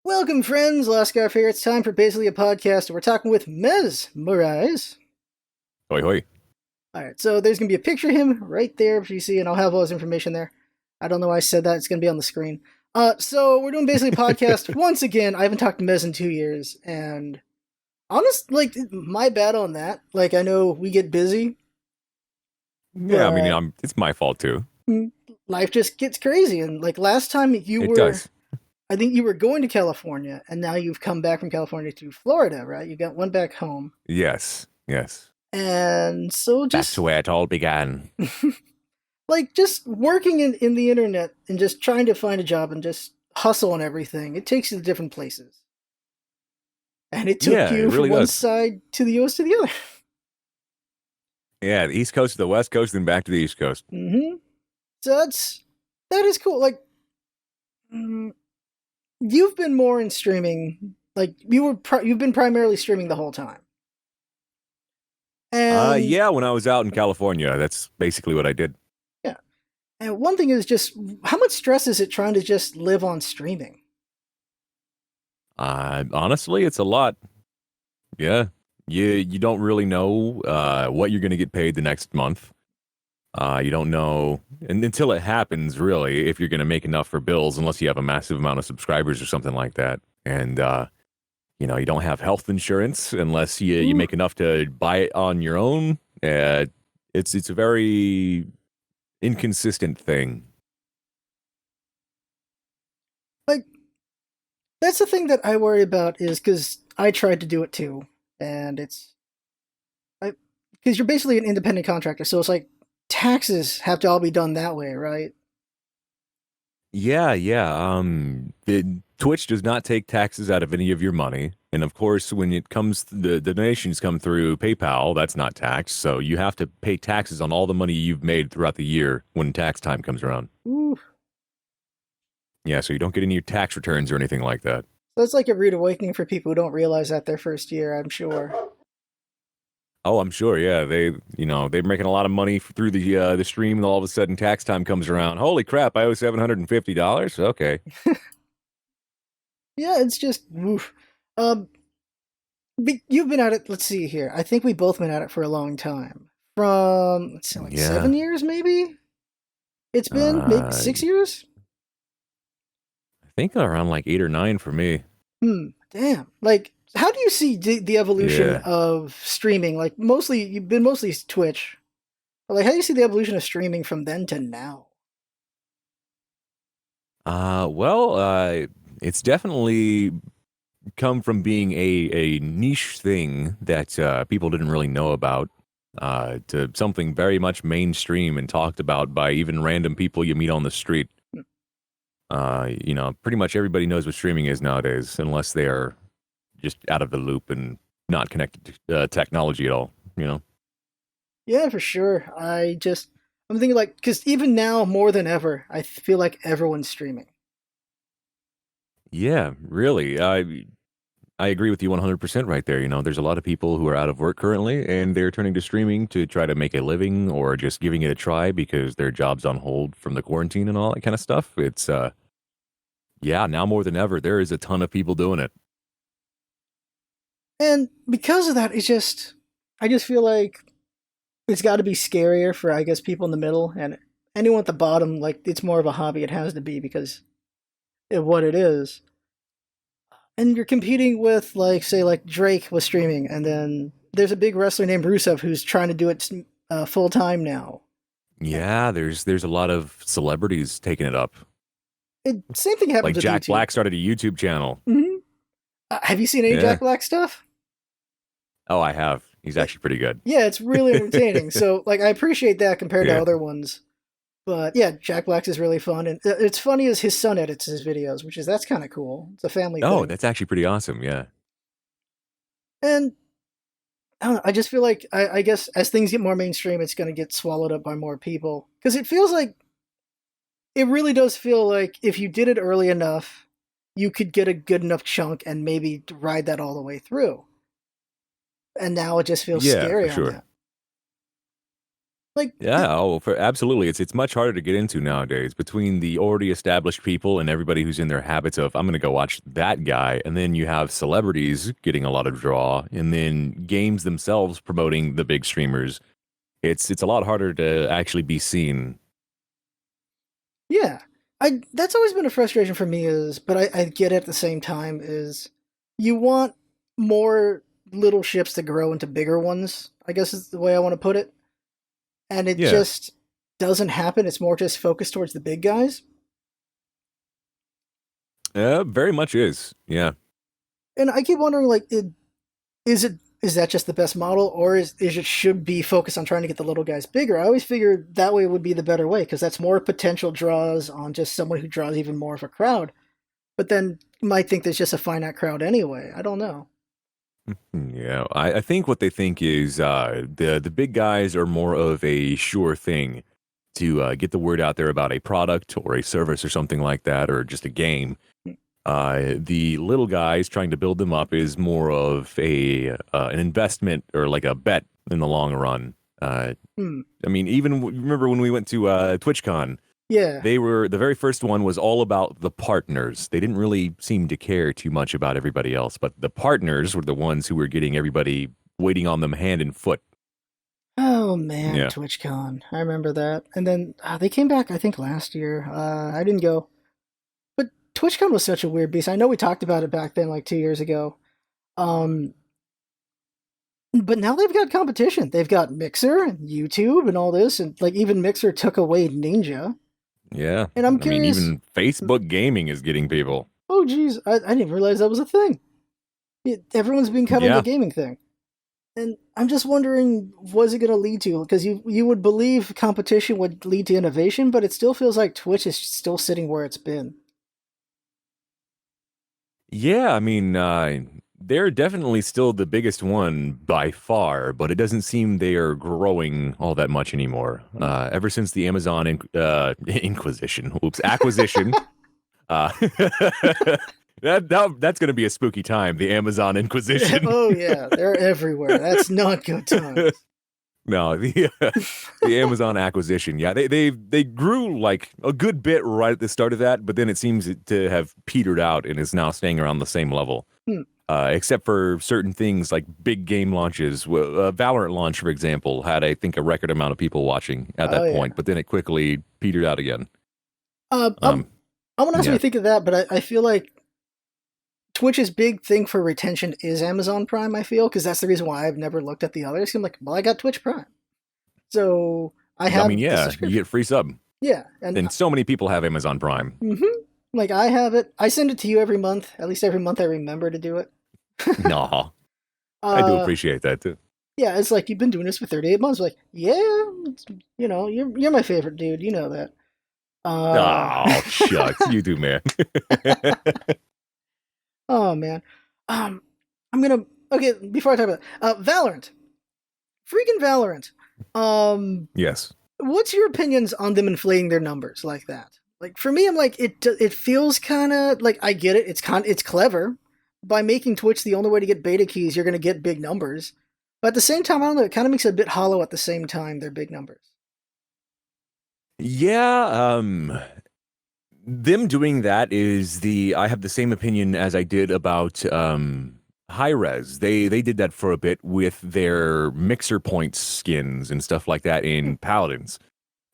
Welcome, friends. LostScarf here. It's time for basically a podcast. We're talking with Mezmoreyez. Hoi hoi. All right, so there's going to be a picture of him right there, if you see, and I'll have all his information there. I don't know why I said that. It's going to be on the screen. So we're doing basically a podcast. Once again, I haven't talked to Mez in 2 years, and my bad on that. Like, I know we get busy, Yeah, I mean, but it's my fault too. life just gets crazy. And like last time It does. I think you were going to California, and now you've come back from California to Florida, right? Went back home. Yes, yes. And so Back to just where it all began. like just working in the internet and just trying to find a job and just hustle and everything, it takes you to different places. And it took Yeah, it you from really one does. side to the US to the other. Yeah, the East Coast to the West Coast, then back to the East Coast. So that is cool. Like mm, you've been more in streaming. Like you've been primarily streaming the whole time. And Yeah, when I was out in California, that's basically what I did. yeah. And one thing is just how much stress is it trying to just live on streaming? Honestly, it's a lot. Yeah, you don't really know what you're gonna get paid the next month. You don't know, and until it happens, really, if you're gonna make enough for bills, unless you have a massive amount of subscribers or something like that. And you don't have health insurance unless you Ooh, make enough to buy it on your own. It's a very inconsistent thing. like that's the thing that I worry about is because I tried to do it too, and it's because you're basically an independent contractor, so it's like taxes have to all be done that way, right? Yeah, yeah. Twitch does not take taxes out of any of your money, and of course, when it comes, the donations come through PayPal. That's not taxed, so you have to pay taxes on all the money you've made throughout the year when tax time comes around. Ooh, Yeah, so you don't get any tax returns or anything like that. that's like a rude awakening for people who don't realize that their first year. I'm sure. Oh, I'm sure. Yeah, they're making a lot of money through the stream, and all of a sudden tax time comes around. Holy crap! I owe $750. Okay. Yeah, it's just oof. Um, you've been at it. Let's see here. I think we both been at it for a long time. From let's say like Yeah. 7 years, maybe. It's been maybe I 6 years. think around like 8 or 9 for me. Damn. Like, how do you see the evolution Yeah. of streaming? Like, mostly you've been mostly Twitch. But like, how do you see the evolution of streaming from then to now? Well, it's definitely come from being a niche thing that people didn't really know about, to something very much mainstream and talked about by even random people you meet on the street. Pretty much everybody knows what streaming is nowadays, unless they are just out of the loop and not connected to technology at all. You know? Yeah, for sure. I'm thinking like, because even now more than ever, I feel like everyone's streaming. Yeah, really. I agree with you 100% right there. There's a lot of people who are out of work currently and they're turning to streaming to try to make a living or just giving it a try because their job's on hold from the quarantine and all that kind of stuff. It's yeah, now more than ever, there is a ton of people doing it. And because of that, I just feel like it's got to be scarier for, I guess, people in the middle and anyone at the bottom. Like, it's more of a hobby. It has to be because of what it is. And you're competing with, like, say, like Drake was streaming, and then there's a big wrestler named Rusev who's trying to do it full time now. Yeah, there's a lot of celebrities taking it up. Same thing happens Like with Jack YouTube. Black started a YouTube channel. Have you seen any Yeah. Jack Black stuff? Oh, I have. He's actually pretty good. Yeah, it's really entertaining. So, like, I appreciate that compared to Yeah. other ones. But yeah, Jack Black's is really fun, and it's funny as his son edits his videos, that's kind of cool. It's a family Oh, thing, that's actually pretty awesome. Yeah. and I don't know. I just feel like I guess as things get more mainstream, it's going to get swallowed up by more people because it feels like it really does feel like if you did it early enough, you could get a good enough chunk and maybe ride that all the way through. And now it just feels Yeah, for scary on sure. that. Like, Yeah, absolutely. It's much harder to get into nowadays between the already established people and everybody who's in their habits of I'm going to go watch that guy, and then you have celebrities getting a lot of draw, and then games themselves promoting the big streamers. It's a lot harder to actually be seen. yeah, I that's always been a frustration for me is, but I get it at the same time is you want more little ships to grow into bigger ones, I guess is the way I want to put it. And it Yeah, just doesn't happen. It's more just focused towards the big guys. yeah, very much is. Yeah. And I keep wondering, like, is that just the best model, or is it should be focused on trying to get the little guys bigger? I always figured that way would be the better way because that's more potential draws on just someone who draws even more of a crowd. But then you might think there's just a finite crowd anyway. I don't know. Yeah, I think what they think is the big guys are more of a sure thing to get the word out there about a product or a service or something like that, or just a game. The little guys trying to build them up is more of a an investment or like a bet in the long run. Hmm. I mean, even remember when we went to TwitchCon, Yeah. they were the very first one was all about the partners. They didn't really seem to care too much about everybody else, but the partners were the ones who were getting everybody waiting on them hand and foot. Oh man, Yeah. TwitchCon. I remember that. And then they came back, I think, last year. I didn't go. But TwitchCon was such a weird beast. I know we talked about it back then, like 2 years ago. Um, but now they've got competition. They've got Mixer and YouTube and all this, and like even Mixer took away Ninja. Yeah. And I'm I mean, curious. even Facebook gaming is getting people. Oh, geez, I didn't realize that was a thing. Everyone's becoming a Yeah. gaming thing, and I'm just wondering, was it going to lead to? Because you would believe competition would lead to innovation, but it still feels like Twitch is still sitting where it's been. Yeah, I mean, they're definitely still the biggest one by far, but it doesn't seem they are growing all that much anymore. Ever since the Amazon Inquisition, oops, acquisition, uh, that's going to be a spooky time. The Amazon Inquisition. Oh yeah, they're everywhere. That's not good times. No, the Amazon acquisition. Yeah, they grew like a good bit right at the start of that, but then it seems to have petered out and is now staying around the same level. Hmm. Except for certain things like big game launches. Valorant launch, for example, had I think a record amount of people watching at Oh that yeah. point, but then it quickly petered out again. Uh, I'm Um, I'm gonna ask what yeah, you think of that, but I feel like Twitch's big thing for retention is Amazon Prime. I feel because that's the reason why I've never looked at the others. I'm like, well, I got Twitch Prime, so I I mean, have the yeah, you subscription. get free sub, Yeah, and and so many people have Amazon Prime. like I have it. I send it to you every month. At least every month I remember to do it. No, I do uh, appreciate that too. yeah, it's like you've been doing this for 38 months. Like, yeah, you're my favorite dude. You know that. Uh, Oh, shucks, you do, man. oh man. Um, I'm gonna okay. Before I talk about Valorant, freaking Valorant. Yes. What's your opinions on them inflating their numbers like that? Like for me, I'm like it feels kind of like I get it. It's clever. By making Twitch the only way to get beta keys, you're gonna get big numbers. But at the same time, I don't know. It kind of makes it a bit hollow. At the same time, they're big numbers. Yeah, them doing that is the I have the same opinion as I did about high res. They did that for a bit with their mixer points skins and stuff like that Hmm. in Paladins.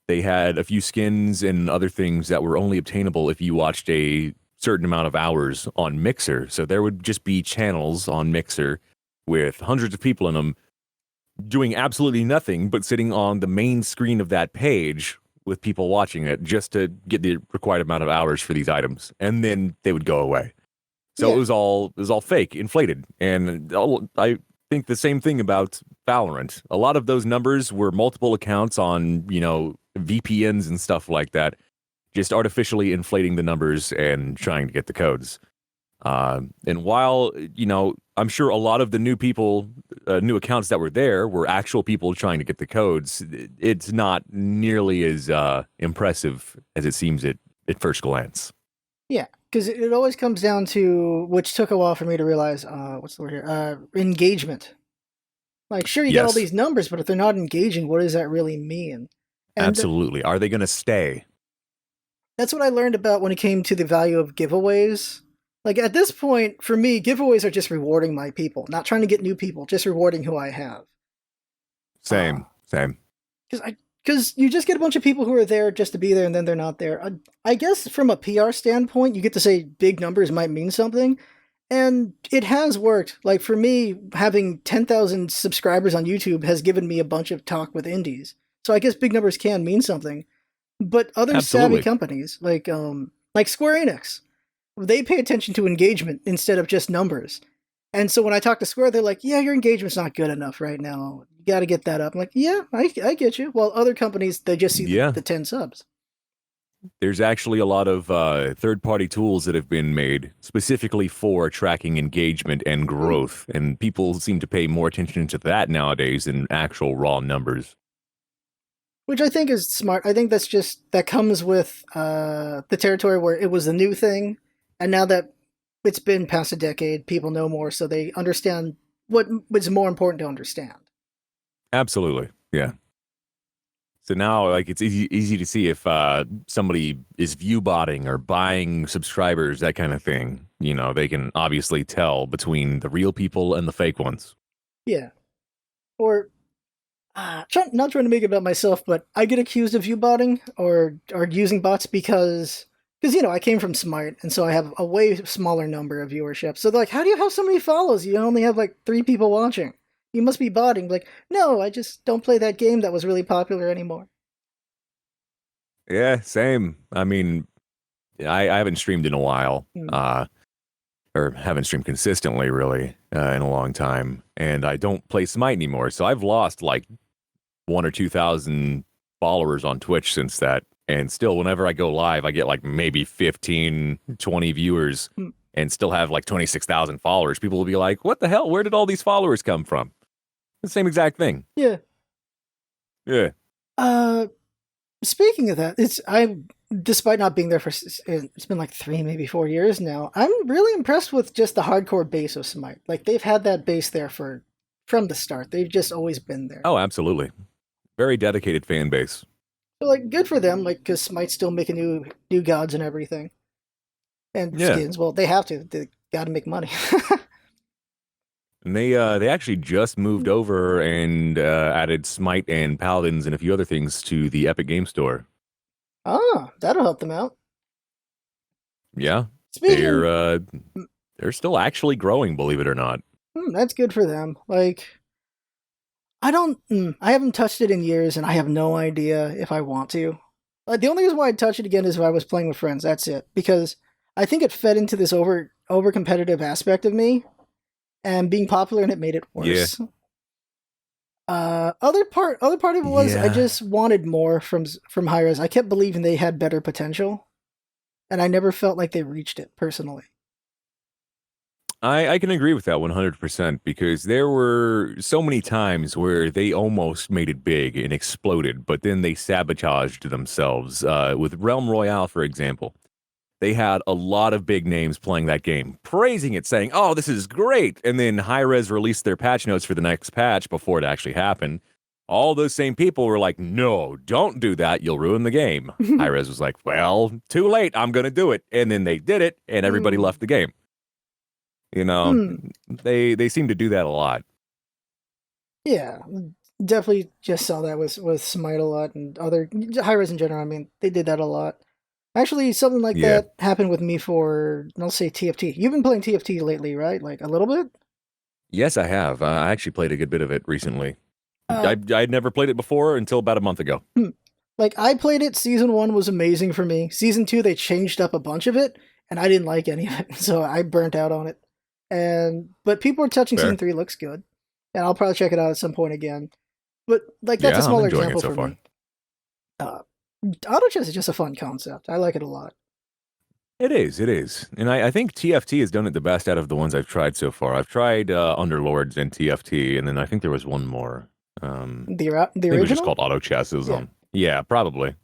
They had a few skins and other things that were only obtainable if you watched a certain amount of hours on Mixer. So there would just be channels on Mixer with hundreds of people in them doing absolutely nothing but sitting on the main screen of that page with people watching it just to get the required amount of hours for these items, and then they would go away. So Yeah, it was all fake, inflated, and I think the same thing about Valorant. A lot of those numbers were multiple accounts on VPNs and stuff like that, just artificially inflating the numbers and trying to get the codes. And while, I'm sure a lot of the new people, new accounts that were there were actual people trying to get the codes, it's not nearly as impressive as it seems at first glance. yeah. Because it always comes down to which took a while for me to realize. What's the word here? Engagement. Like, sure, you get all Yes, these numbers, but if they're not engaging, what does that really mean? And absolutely. Are they going to stay? that's what I learned about when it came to the value of giveaways. Like, at this point, for me, giveaways are just rewarding my people, not trying to get new people, just rewarding who I have. Same, same. Because you just get a bunch of people who are there just to be there, and then they're not there. I guess from a PR standpoint, you get to say big numbers might mean something, and it has worked. Like for me, having 10,000 subscribers on YouTube has given me a bunch of talk with indies. So I guess big numbers can mean something. But other savvy Absolutely. companies like Square Enix, they pay attention to engagement instead of just numbers. And so when I talk to Square, they're like, "Yeah, your engagement's not good enough right now. You got to get that up." I'm like, "Yeah, I get you." While other companies, they just see Yeah. the 10 subs. There's actually a lot of third-party tools that have been made specifically for tracking engagement and Hmm. growth, and people seem to pay more attention to that nowadays than actual raw numbers. Which I think is smart. I think that comes with the territory where it was a new thing, and now that it's been past a decade, people know more, so they understand what was more important to understand. Absolutely, yeah. So now, like, it's easy to see if somebody is view botting or buying subscribers, that kind of thing. You know, they can obviously tell between the real people and the fake ones. Yeah. Or not trying to make it about myself, but I get accused of viewbotting or using bots because I came from Smite, and so I have a way smaller number of viewership. So they're like, how do you have so many follows? You only have like 3 people watching. You must be botting. Like, no, I just don't play that game that was really popular anymore. Yeah, same. I mean, I haven't streamed in a while. Hmm. Or haven't streamed consistently really in a long time, and I don't play Smite anymore. So I've lost like 1 or 2 thousand followers on Twitch since that. And still, whenever I go live, I get like maybe 15, 20 viewers, Hmm. and still have like 26,000 followers. People will be like, "What the hell? Where did all these followers come from?" The same exact thing. Yeah. Yeah. Uh, Speaking of that, I despite not being there for it's been like 3, maybe 4 years now. I'm really impressed with just the hardcore base of Smite. Like they've had that base there from the start. They've just always been there. Oh, absolutely. Very dedicated fan base. So like good for them. Like because Smite's still making new gods and everything and Yeah. skins. Well, they have to. They got to make money. And they actually just moved over and added Smite and Paladins and a few other things to the Epic Game Store. That'll help them out. Yeah, they're Speaking, uh, they're still actually growing, believe it or not. that's good for them. Like I don't. I haven't touched it in years, and I have no idea if I want to. The only reason why I'd touch it again is if I was playing with friends. That's it. Because I think it fed into this over competitive aspect of me, and being popular in it made it Yeah, worse. Other part of it was I yeah. just wanted more from Hi-Rez. I kept believing they had better potential, and I never felt like they reached it personally. I can agree with that 100% because there were so many times where they almost made it big and exploded, but then they sabotaged themselves. With Realm Royale, for example, they had a lot of big names playing that game, praising it, saying, "Oh, this is great." And then Hi-Rez released their patch notes for the next patch before it actually happened. All those same people were like, "No, don't do that. You'll ruin the game." Hi-Rez was like, "Well, too late. I'm going to do it." And then they did it, and everybody Hmm. left the game. You know, Hmm. they seem to do that a lot. Yeah, definitely just saw that with Smite a lot and other Hi-Rez in general. I mean, they did that a lot. Actually, something like Yeah. that happened with me for, I'll say TFT. You've been playing TFT lately, right? Like a little bit? Yes, I have. I actually played a good bit of it recently. Uh, I'd never played it before until about a month ago. hmm. Like I played it, season 1 was amazing for me. Season 2, they changed up a bunch of it, and I didn't like any of it, so I burnt out on it. But people are touching season Fair. 3 looks good. And I'll probably check it out at some point again. But like that's a Yeah, I'm smaller enjoying it example so for far. me. Uh, Auto chess is just a fun concept. I like it a lot. It is, it is. And I think TFT has done it the best out of the ones I've tried so far. I've tried Underlords and TFT, and then I think there was one more. The I think it was just original? called Auto Chess. It was Yeah. on. Yeah, probably.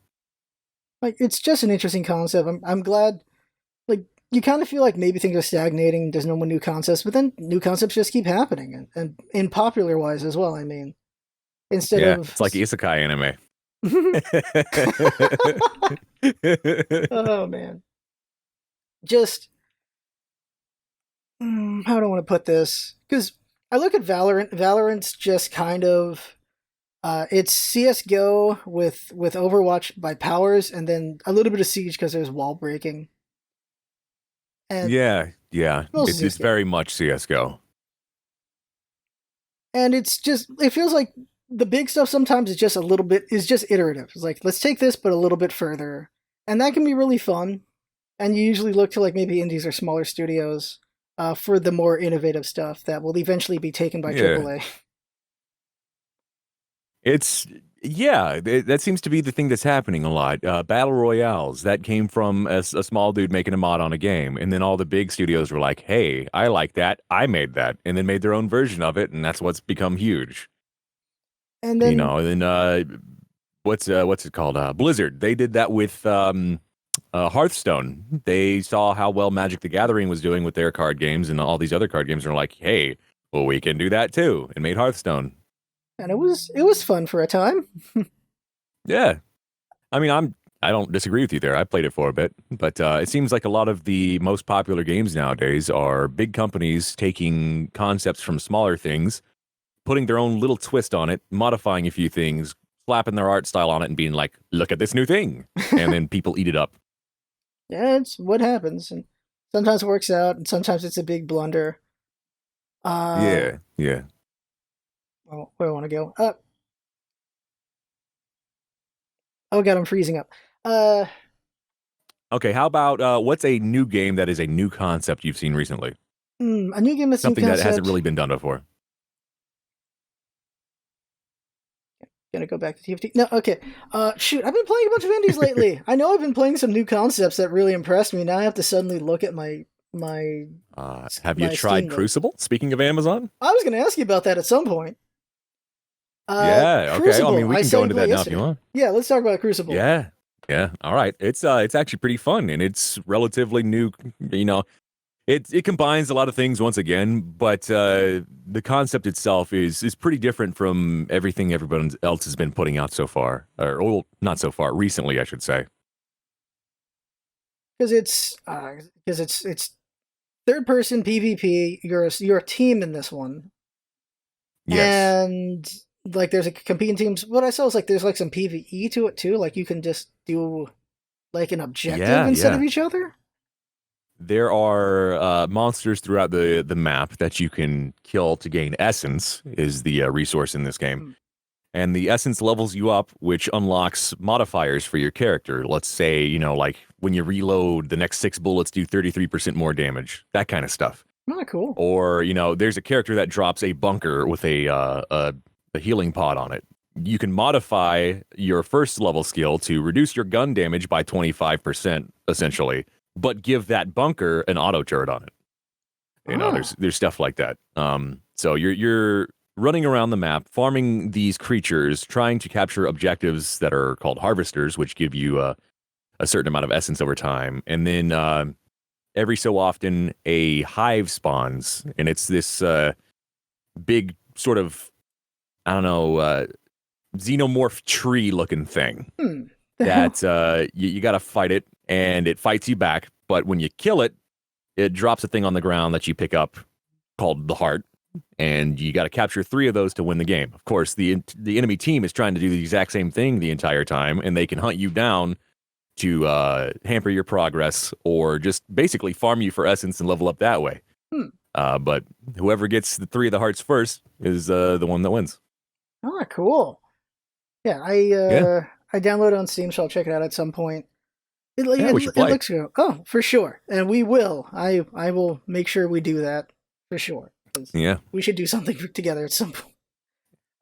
Like it's just an interesting concept. I'm glad like you kind of feel like maybe things are stagnating. There's no more new concepts, but then new concepts just keep happening, and in popular wise as well. I mean, instead Yeah, of it's like isekai anime. oh man, just how do I want to put this? Because I look at Valorant. Valorant's just kind of it's CS:GO with Overwatch by powers, and then a little bit of Siege because there's wall breaking. And yeah. mostly It's CS:GO. very much CS:GO. And it's just it feels like the big stuff sometimes is just a little bit is just iterative. It's like let's take this but a little bit further, and that can be really fun. And you usually look to like maybe indies or smaller studios for the more innovative stuff that will eventually be taken by Yeah. AAA. It's that seems to be the thing that's happening a lot. Battle royales that came from a small dude making a mod on a game, and then all the big studios were like, "Hey, I like that. I made that," and then made their own version of it, and that's what's become huge. And You then know, and then what's it called? Blizzard. They did that with Hearthstone. They saw how well Magic the Gathering was doing with their card games, and all these other card games are like, "Hey, well, we can do that too," and made Hearthstone. and it was fun for a time. Yeah. I mean, I don't disagree with you there. I played it for a bit, but it seems like a lot of the most popular games nowadays are big companies taking concepts from smaller things, putting their own little twist on it, modifying a few things, slapping their art style on it, and being like, "Look at this new thing," and then people eat it up. Yeah, it's what happens, and sometimes it works out, and sometimes it's a big blunder. Uh, Yeah. well, where do I want to go? Oh god, I'm freezing up. Uh, Okay, how about what's a new game that is a new concept you've seen recently? a new game that's new Something that hasn't concept. really been done before. Gonna go back to TFT. No, okay. Shoot, I've been playing a bunch of indies lately. I know I've been playing some new concepts that really impressed me. Now I have to suddenly look at my Have you my tried Steam list. Crucible? Speaking of Amazon? I was gonna ask you about that at some point. Yeah, okay. I mean, Crucible. we I can saw go you into play that now if you yesterday. want. Yeah, let's talk about Crucible. Yeah. Yeah. All right. It's actually pretty fun and it's relatively new, you know. It combines a lot of things once again, but the concept itself is pretty different from everything everyone else has been putting out so far. Or well, not so far, recently I should say. Because it's third person PvP. You're a team in this one, Yes. and like there's a competing teams. What I saw is like there's like some PvE to it too. Like you can just do like an objective Yeah, instead of yeah. each other. There are monsters throughout the map that you can kill to gain essence is the resource in this game. Hmm. And the essence levels you up, which unlocks modifiers for your character. Let's say, you know, like when you reload, the next 6 bullets do 33% more damage, that kind of stuff. Not cool. Or, you know, there's a character that drops a bunker with a healing pod on it. You can modify your first level skill to reduce your gun damage by 25%, essentially, but give that bunker an auto turret on it. You know, Ah, there's stuff like that. So you're running around the map, farming these creatures, trying to capture objectives that are called harvesters, which give you a certain amount of essence over time, and then every so often a hive spawns, and it's this big sort of I don't know xenomorph tree looking thing the hell. that you got to fight it, and it fights you back. But when you kill it, it drops a thing on the ground that you pick up called the heart, and you got to capture 3 of those to win the game. Of course, the enemy team is trying to do the exact same thing the entire time, and they can hunt you down to hamper your progress or just basically farm you for essence and level up that way. Hmm. But whoever gets the 3 of the hearts first is the one that wins. Ah, cool. Yeah, Yeah, I downloaded it on Steam, so I'll check it out at some point. It yeah, it, we should it play. looks good. Oh, for sure, and we will. I will make sure we do that for sure. 'Cause Yeah, we should do something together at some point.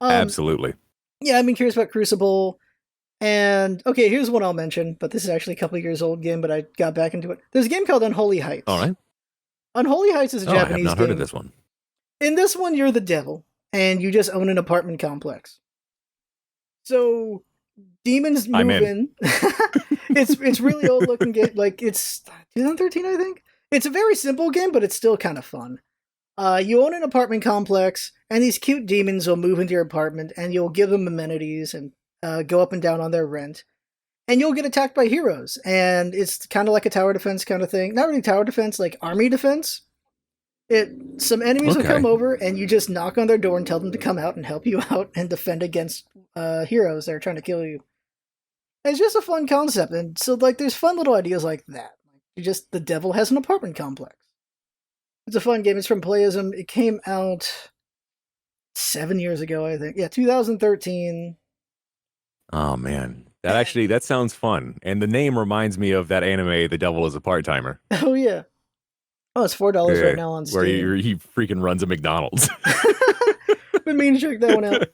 Um, absolutely. yeah, I've been curious about Crucible, and okay, here's one I'll mention. But this is actually a couple years old game, but I got back into it. There's a game called Unholy All Heights. right. Unholy Heights is a Oh, I have Japanese not heard of game. this one. In this one, you're the devil, and you just own an apartment complex. So demons I'm move in. in. It's really old looking game. Like it's 2013, I think. It's a very simple game, but it's still kind of fun. You own an apartment complex, and these cute demons will move into your apartment, and you'll give them amenities and go up and down on their rent. And you'll get attacked by heroes, and it's kind of like a tower defense kind of thing. Not really tower defense, like army defense. Some enemies will Okay. come over, and you just knock on their door and tell them to come out and help you out and defend against heroes that are trying to kill you. And it's just a fun concept, and so like there's fun little ideas like that. Just the devil has an apartment complex. It's a fun game. It's from Playism. It came out 7 years ago, I think. Yeah, 2013. Oh man, that sounds fun, and the name reminds me of that anime, The Devil is a Part-Timer. Oh yeah. Oh, it's $4 right now on Steam. Where he freaking runs a McDonald's. Been meaning to check that one out.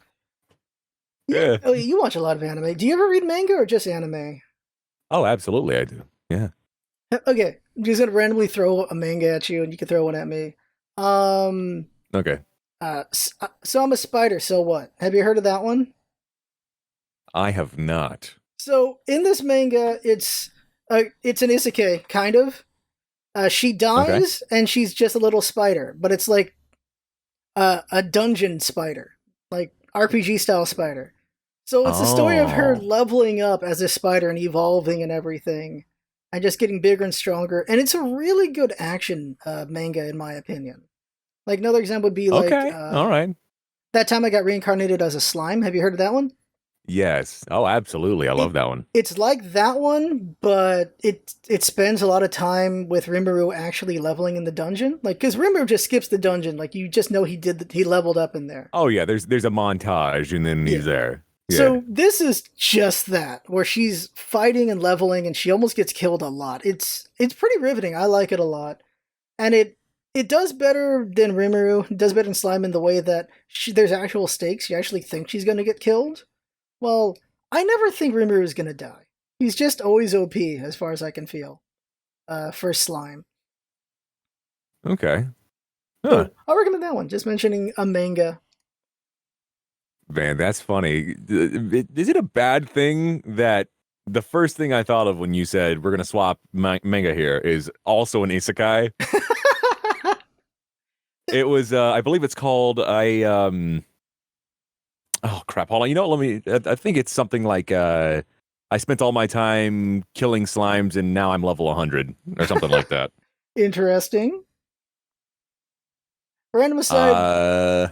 Yeah. Oh, you watch a lot of anime. Do you ever read manga or just anime? Oh, absolutely, I do. Yeah. Okay, I'm just gonna randomly throw a manga at you, and you can throw one at me. Okay. So I'm a spider. So what? Have you heard of that one? I have not. So in this manga, it's an isekai kind of. She dies, and she's just a little spider, but it's like a dungeon spider, like RPG style spider. So it's the story of her leveling up as a spider and evolving and everything, and just getting bigger and stronger. And it's a really good action manga, in my opinion. Like another example would be like, all right. That Time I Got Reincarnated as a Slime. Have you heard of that one? Yes. Oh, absolutely. I love that one. It's like that one, but it spends a lot of time with Rimuru actually leveling in the dungeon. Like, because Rimuru just skips the dungeon. Like, you just know he leveled up in there. Oh yeah, there's a montage and then he's there. Yeah. So this is just that, where she's fighting and leveling, and she almost gets killed a lot. It's pretty riveting. I like it a lot, and it does better than Rimuru. It does better than Slime in the way that there's actual stakes. You actually think she's going to get killed. Well, I never think Rimuru is going to die. He's just always OP, as far as I can feel, for Slime. Okay. Huh. So I'll recommend that one. Just mentioning a manga. Man, that's funny. Is it a bad thing that the first thing I thought of when you said we're going to swap manga here is also an isekai? It was, I believe it's called, oh crap, hold on. You know what, I think it's something like, I spent all my time killing slimes and now I'm level 100 or something like that. Interesting. Random aside.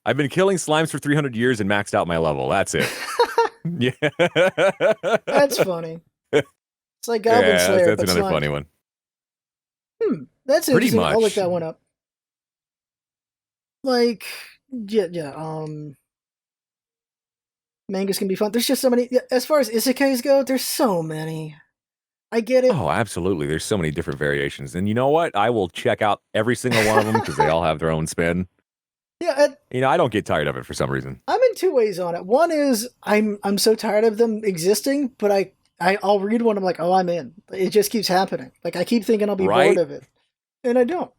I've been killing slimes for 300 years and maxed out my level. That's it. Yeah. That's funny. It's like Goblin Slayer. That's another funny one. That's pretty interesting. much. I'll look that one up. Like, yeah. Mangas can be fun. There's just so many. As far as isekais go, there's so many. I get it. Oh, absolutely. There's so many different variations. And you know what? I will check out every single one of them because they all have their own spin. Yeah, I don't get tired of it for some reason. I'm in two ways on it. One is I'm so tired of them existing, but I'll read one. I'm like, oh, I'm in. It just keeps happening. Like I keep thinking I'll be bored of it, and I don't.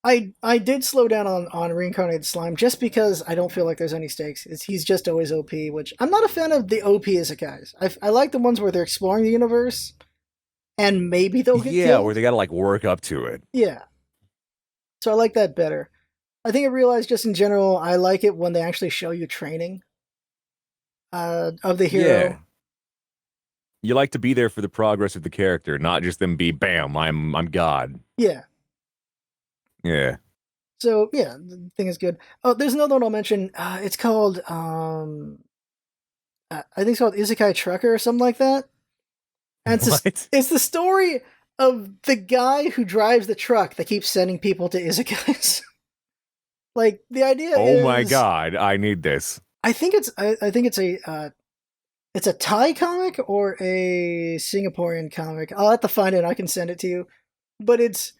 I did slow down on Reincarnated Slime just because I don't feel like there's any stakes. He's just always OP, which I'm not a fan of the OP isekais. I like the ones where they're exploring the universe, and maybe they'll get killed. Where they gotta like work up to it. Yeah. So I like that better. I think I realized just in general, I like it when they actually show you training of the hero. Yeah. You like to be there for the progress of the character, not just them be bam, I'm God. Yeah. Yeah. So yeah, the thing is good. Oh, there's another one I'll mention. It's called I think it's called Isekai Trucker or something like that. And it's the story of the guy who drives the truck that keeps sending people to isekais. Like the idea is, oh my god, I need this. I think it's a Thai comic or a Singaporean comic. I'll have to find it. I can send it to you. But it's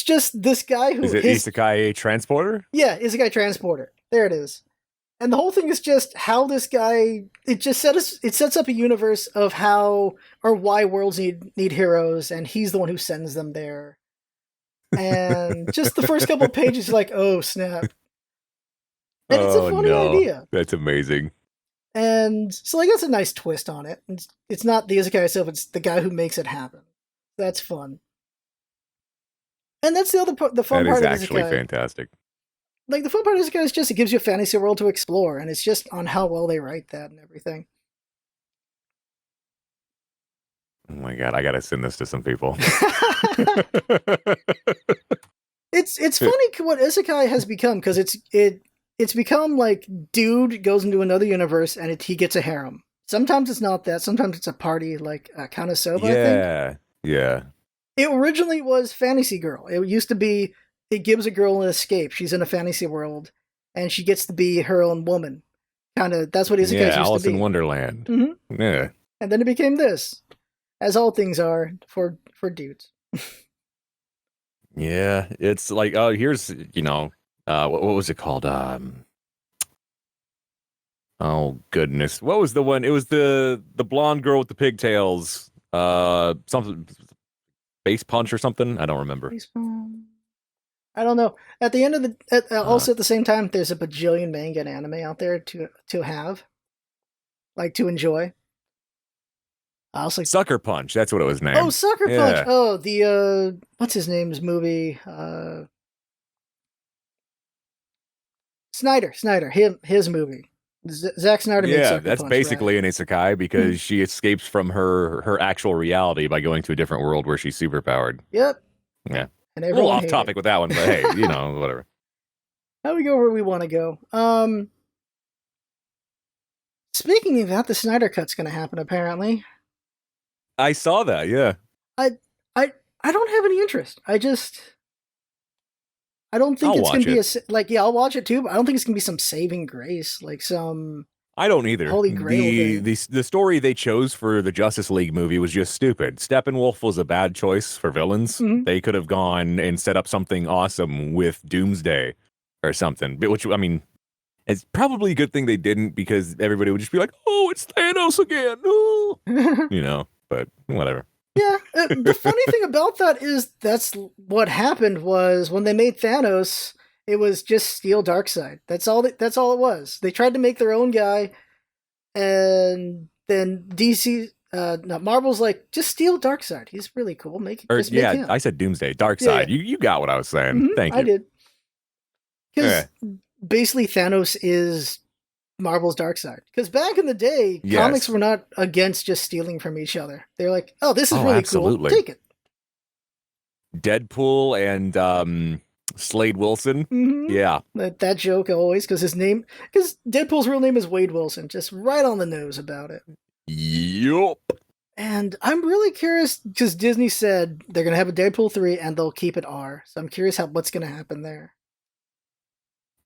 just this guy who is it Isekai Transporter? Yeah, Isekai Transporter. There it is. And the whole thing is just how this guy it sets up a universe of how or why worlds need heroes, and he's the one who sends them there. And just the first couple of pages, you're like, oh snap. And it's a funny idea. That's amazing. And so like that's a nice twist on it. It's not the isekai itself; it's the guy who makes it happen. That's fun. And that's the other part, the fun That is part of actually isekai. fantastic. Like the fun part of isekai is just it gives you a fantasy world to explore, and it's just on how well they write that and everything. Oh my god, I gotta send this to some people. It's funny what isekai has become because it's become like dude goes into another universe and he gets a harem. Sometimes it's not that. Sometimes it's a party like Kanosoba, I think. Yeah, yeah. It originally was fantasy girl. It used to be it gives a girl an escape. She's in a fantasy world and she gets to be her own woman. Kind of that's what isekais Yeah, used Alice to be. in Wonderland. Mm-hmm. Yeah. And then it became this, as all things are for dudes. Yeah, it's like, oh, here's, what was it called? Oh goodness, what was the one? It was the blonde girl with the pigtails. Something Face Punch or something. I don't remember. I don't know. At the end of the, Uh, also at the same time, there's a bajillion manga and anime out there to have, like to enjoy. I was like, Sucker Punch. That's what it was named. oh, Sucker Punch. Yeah. Oh, the what's his name's movie? Snyder, his movie. Zack Snyder made Yeah, Sucker that's Punch. basically Right? an isekai because she escapes from her actual reality by going to a different world where she's superpowered. Yep. Yeah. And A little everyone off hated topic it. with that one, but hey, whatever. How we go where we want to go. Speaking of that, the Snyder Cut's going to happen apparently. I saw that, yeah. I I don't have any interest. I don't think I'll it's gonna watch be it. yeah, I'll watch it too, but I don't think it's gonna be some saving grace, like some I don't either. holy grail thing. The story they chose for the Justice League movie was just stupid. Steppenwolf was a bad choice for villains. Mhm. They could have gone and set up something awesome with Doomsday or something. Which, I mean, it's probably a good thing they didn't because everybody would just be like, "Oh, it's Thanos again." Oh. But whatever. Yeah, the funny thing about that is that's what happened was when they made Thanos, it was just steal Darkseid. That's all it was. They tried to make their own guy, and then DC, not Marvel's like just steal Darkseid. He's really cool. Make him. I said Doomsday, Yeah. Darkseid. You got what I was saying. Thank I you. did. Yeah. Because basically Thanos is Marvel's Darkseid. Because back in the day, Yes. comics were not against just stealing from each other. They're like, oh, this is really absolutely. cool. Take it. Deadpool and Slade Wilson. Mm-hmm. Yeah. That joke always, because Deadpool's real name is Wade Wilson. Just right on the nose about it. Yup. And I'm really curious, because Disney said they're going to have a Deadpool 3 and they'll keep it R. So I'm curious what's going to happen there.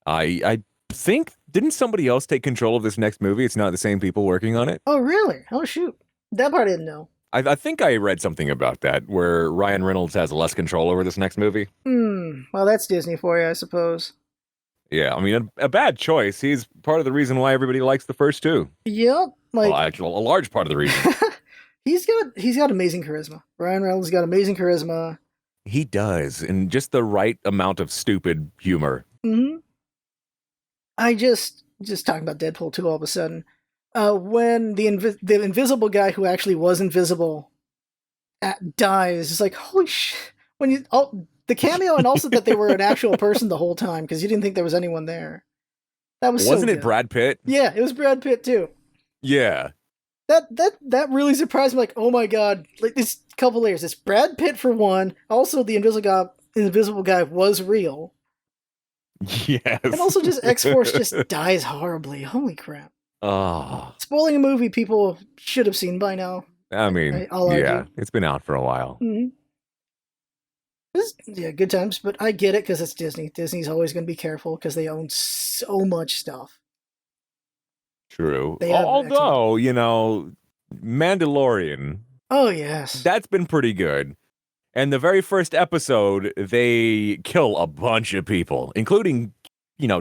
I think, didn't somebody else take control of this next movie? It's not the same people working on it. Oh, really? Oh, shoot. That part I didn't know. I think I read something about that, where Ryan Reynolds has less control over this next movie. Well, that's Disney for you, I suppose. Yeah, I mean, a bad choice. He's part of the reason why everybody likes the first two. Yep. Well, actually, a large part of the reason. He's got amazing charisma. Ryan Reynolds got amazing charisma. He does, and just the right amount of stupid humor. Mm-hmm. I just talking about Deadpool 2 all of a sudden. When the invisible guy who actually was invisible dies, it's like, holy shit. When the cameo, and also that they were an actual person the whole time because you didn't think there was anyone there. That was Wasn't so it Brad Pitt? Yeah, it was Brad Pitt too. Yeah. That really surprised me. Like, oh my god, like this couple layers. It's Brad Pitt for one. Also, the invisible guy was real. Yes. And also, just X-Force just dies horribly. Holy crap. Oh. Spoiling a movie people should have seen by now. I mean, yeah, it's been out for a while. Mm-hmm. Yeah, good times, but I get it because it's Disney. Disney's always going to be careful because they own so much stuff. True. Although, Mandalorian. Oh, yes. That's been pretty good. And the very first episode, they kill a bunch of people, including,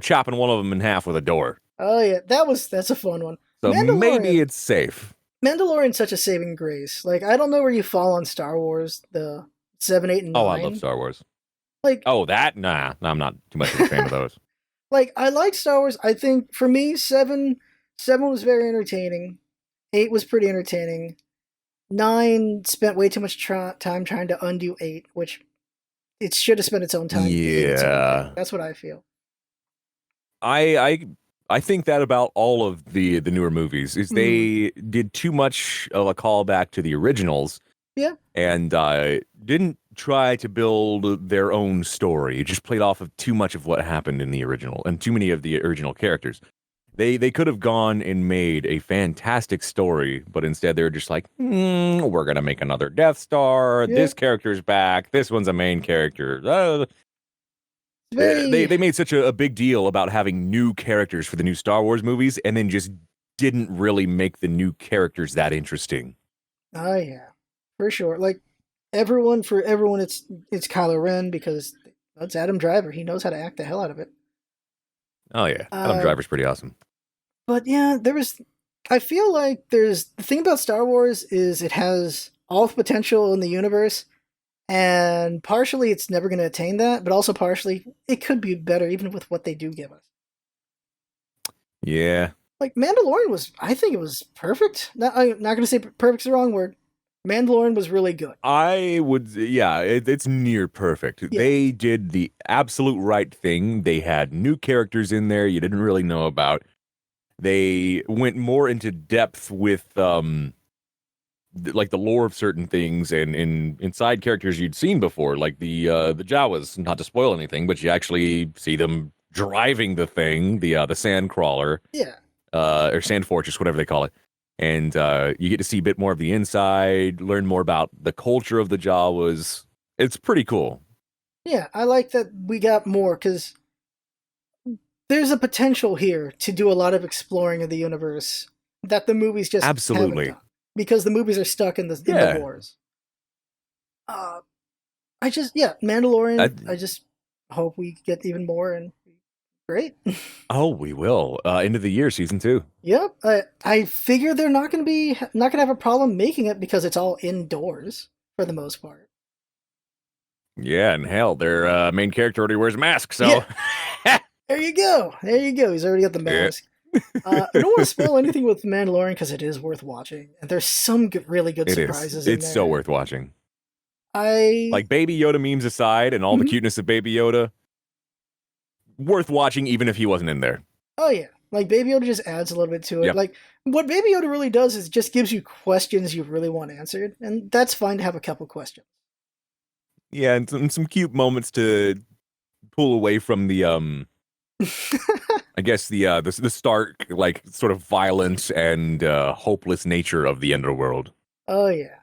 chopping one of them in half with a door. Oh, yeah. That's a fun one. So maybe it's safe. Mandalorian's such a saving grace. Like, I don't know where you fall on Star Wars, the 7, 8, and 9. Oh, I love Star Wars. Like, that? Nah, I'm not too much of a fan of those. Like, I like Star Wars. I think, for me, 7 7 was very entertaining. 8 was pretty entertaining. 9 spent way too much time trying to undo 8, which it should have spent its own time being its own thing. Yeah. That's what I feel. I think that about all of the newer movies is they did too much of a callback to the originals. Yeah. And didn't try to build their own story. It just played off of too much of what happened in the original and too many of the original characters. They could have gone and made a fantastic story, but instead they were just like, we're gonna make another Death Star. Yeah. This character's back. This one's a main character. They made such a big deal about having new characters for the new Star Wars movies, and then just didn't really make the new characters that interesting. Oh yeah, for sure. Like everyone, it's Kylo Ren because that's Adam Driver. He knows how to act the hell out of it. Oh yeah, Adam Driver's pretty awesome. But yeah, I feel like the thing about Star Wars is it has all the potential in the universe, and partially it's never going to attain that, but also partially it could be better even with what they do give us. Yeah. Like Mandalorian I think it was perfect. I'm not going to say perfect's the wrong word. Mandalorian was really good. It's near perfect. Yeah. They did the absolute right thing. They had new characters in there you didn't really know about. They went more into depth with like the lore of certain things and inside characters you'd seen before, like the Jawas. Not to spoil anything, but you actually see them driving the thing, the sand crawler, or sand fortress, whatever they call it. And you get to see a bit more of the inside, learn more about the culture of the Jawas. It's pretty cool. Yeah, I like that we got more because there's a potential here to do a lot of exploring of the universe that the movies just absolutely haven't done, because the movies are stuck in the wars. Mandalorian. I just hope we get even more and great. Oh, we will. End of the year, season 2. Yep. I figure they're not gonna have a problem making it because it's all indoors for the most part. Yeah, and hell, their main character already wears a mask, so There you go. He's already got the mask. I don't want to spoil anything with Mandalorian because it is worth watching, and there's some really good surprises. It's so worth watching. Like Baby Yoda memes aside, and all the cuteness of Baby Yoda, worth watching even if he wasn't in there. Oh yeah, like Baby Yoda just adds a little bit to it. Yep. Like what Baby Yoda really does is just gives you questions you really want answered, and that's fine to have a couple questions. Yeah, and some cute moments to pull away from the I guess the stark, like, sort of violence and hopeless nature of the Underworld. Oh yeah,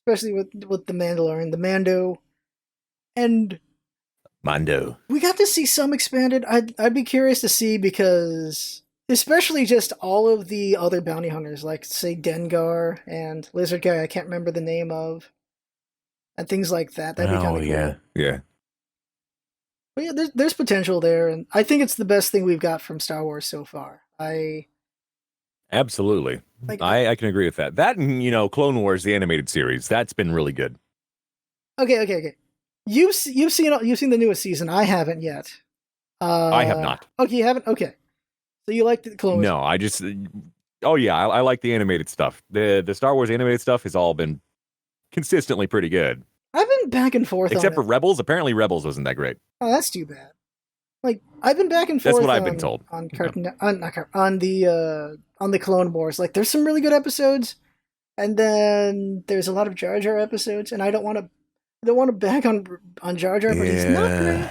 especially with the Mandalorian, the Mando, and Mando. We got to see some expanded. I'd be curious to see, because especially just all of the other bounty hunters, like say Dengar and Lizard Guy, I can't remember the name of, and things like that. That'd be kind of cool. Yeah. But yeah, there's potential there, and I think it's the best thing we've got from Star Wars so far. Absolutely. I can agree with that. That and, Clone Wars, the animated series, that's been really good. Okay. You've seen the newest season. I haven't yet. I have not. Okay, you haven't? Okay. So you like the Clone Wars? No, I just... Oh, yeah, I like the animated stuff. The Star Wars animated stuff has all been consistently pretty good. I've been back and forth Except for Rebels. Apparently Rebels wasn't that great. Oh, that's too bad. Like, I've been back and forth. That's what I've been told. On the Clone Wars. Like, there's some really good episodes, and then there's a lot of Jar Jar episodes, and I don't want to back on Jar Jar, but he's not great.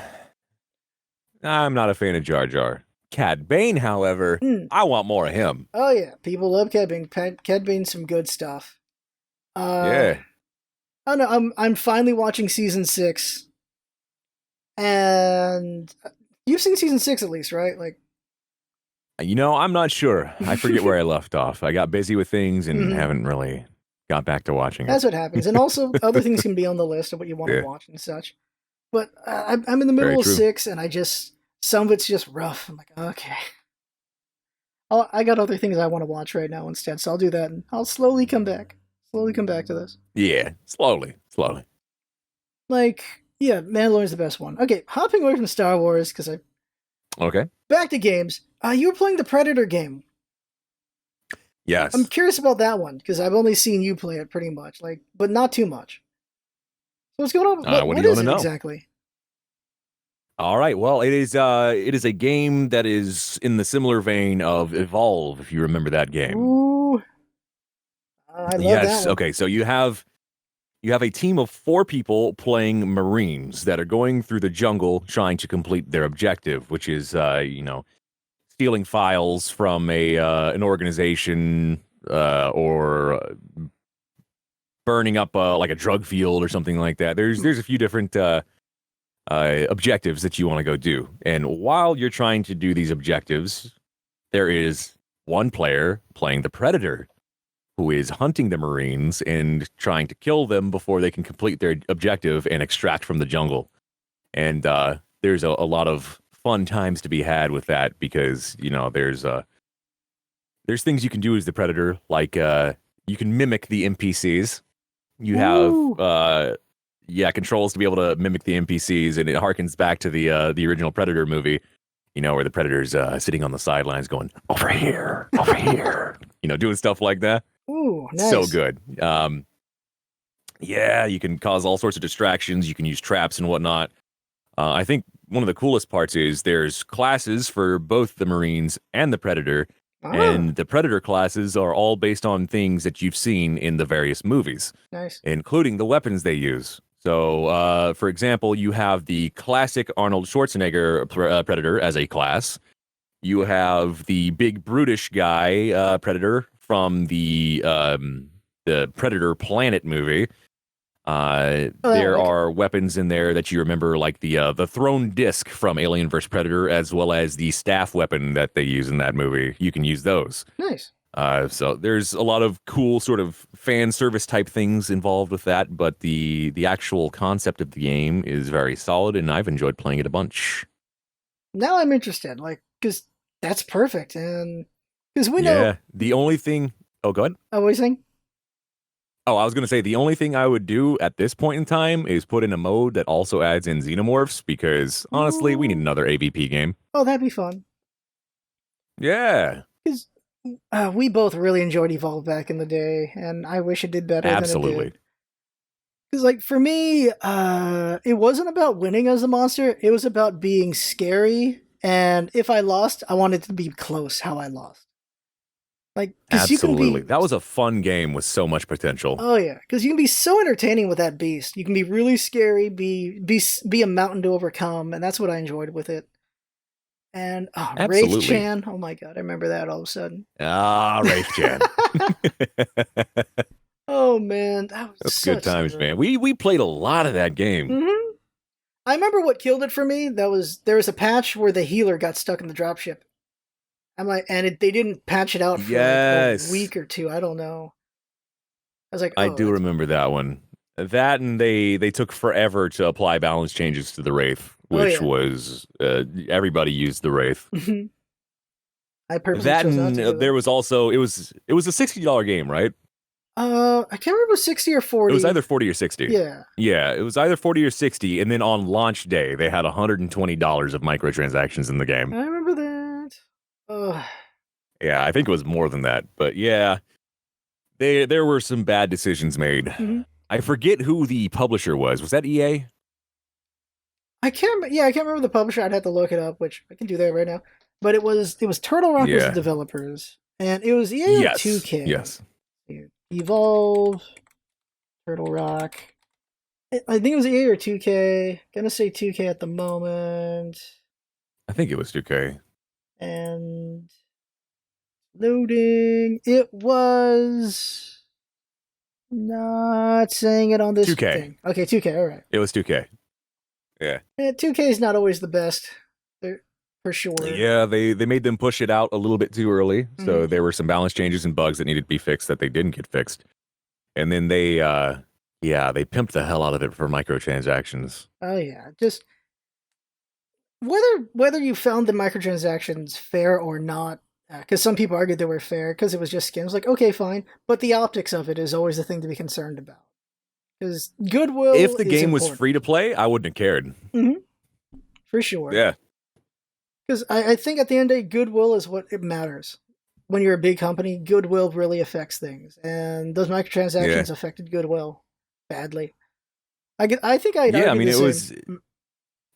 I'm not a fan of Jar Jar. Cad Bane, however, I want more of him. Oh yeah, people love Cad Bane. Cad Bane's some good stuff. Yeah. I don't know. I'm finally watching season 6, and you've seen season 6 at least, right? Like, I'm not sure. I forget where I left off. I got busy with things and haven't really got back to watching it. That's what happens, and also other things can be on the list of what you want to watch and such. But I'm in the middle of 6, and some of it's just rough. I'm like, okay. I got other things I want to watch right now instead, so I'll do that, and I'll slowly come back to this. Yeah, slowly. Like, yeah, Mandalorian's the best one. Okay, hopping away from Star Wars, because Okay. Back to games. You were playing the Predator game. I'm Yes. curious about that one because I've only seen you play it pretty much, like, but not too much. So what's going on? What do What you is want to it know? exactly? All right. Well, it is a game that is in the similar vein of Evolve, if you remember that game. Ooh, I love that Yes. one. Okay. So you have a team of 4 people playing Marines that are going through the jungle trying to complete their objective, which is stealing files from a an organization or burning up like a drug field or something like that. There's a few different objectives that you want to go do, and while you're trying to do these objectives, there is one player playing the Predator who is hunting the Marines and trying to kill them before they can complete their objective and extract from the jungle. And there's a lot of fun times to be had with that because there's things you can do as the Predator, like you can mimic the NPCs. You have Ooh, controls to be able to mimic the NPCs, and it harkens back to the original Predator movie. Where the Predator's sitting on the sidelines going over here, doing stuff like that. ooh, So nice. good. Yeah, you can cause all sorts of distractions. You can use traps and whatnot. I think one of the coolest parts is there's classes for both the Marines and the Predator, Ah, and the Predator classes are all based on things that you've seen in the various movies, nice. including the weapons they use. So, for example, you have the classic Arnold Schwarzenegger Predator as a class. You have the big brutish guy Predator from the Predator Planet movie. Oh, that There like are weapons in there that you remember, like the thrown disc from Alien vs Predator, as well as the staff weapon that they use in that movie. You can use those. nice. So there's a lot of cool sort of fan service type things involved with that, but the actual concept of the game is very solid, and I've enjoyed playing it a bunch. Now I'm interested, like, because that's perfect, and because we know. Yeah, the only thing. Oh, go ahead. Oh, what are you saying? Oh, I was gonna say the only thing I would do at this point in time is put in a mode that also adds in xenomorphs because honestly, we need Ooh, another AVP game. oh, that'd be fun. Yeah, Because we both really enjoyed Evolve back in the day, and I wish it did better than it absolutely. did. Because, like, for me, it wasn't about winning as a monster. It was about being scary. And if I lost, I wanted to be close how I lost. Like, because you can Absolutely. be. That was a fun game with so much potential. Oh yeah, because you can be so entertaining with that beast. You can be really scary, be a mountain to overcome, and that's what I enjoyed with it. And oh, Wraith Absolutely. Chan, oh my god, I remember that all of a sudden. Ah, Rafe Chan. Oh man, that was That's good such times, good. man. We played a lot of that game. Hmm. I remember what killed it for me. There was a patch where the healer got stuck in the dropship. I'm like, and they didn't patch it out for like a Yes. week or two. I don't know. I was like, I oh, do that's. remember that one. That and they took forever to apply balance changes to the Wraith, Oh which yeah. was everybody used the Wraith. I purposely That chose not and to do there it. was also it was a $60 game, right? I can't remember 60 or It was 40. either 40 or 60. Yeah, Yeah, it was either 40 or 60, and then on launch day they had $120 of microtransactions in the game. I remember that. Uh, Yeah, I think it was more than that, but yeah, there were some bad decisions made. mhm. I forget who the publisher was. Was that EA? I can't. Yeah, I can't remember the publisher. I'd have to look it up, which I can do that right now. But it was Turtle Rock was the Yeah. developers, and it was EA or Yes. 2K. Yes. Evolve, Turtle Rock. I think it was EA or 2K. Gonna say 2K at the moment. I think it was 2K. And loading. It was not saying it on this 2K. thing. Okay, 2K. All right. It was 2K. Yeah. 2K is not always the best, for sure. Yeah, they made them push it out a little bit too early. Mhm. So there were some balance changes and bugs that needed to be fixed that they didn't get fixed. And then they pimped the hell out of it for microtransactions. Oh yeah, just whether you found the microtransactions fair or not, because some people argued they were fair because it was just skins. Like, okay, fine, but the optics of it is always the thing to be concerned about. Because If goodwill the is game was important. free to play, I wouldn't have cared. For sure. Yeah. Because I think at the end of the day, goodwill is what it matters. when you're a big company, goodwill really affects things, and those Yeah. microtransactions affected goodwill badly. I think I'd Yeah, I argue mean the it same. was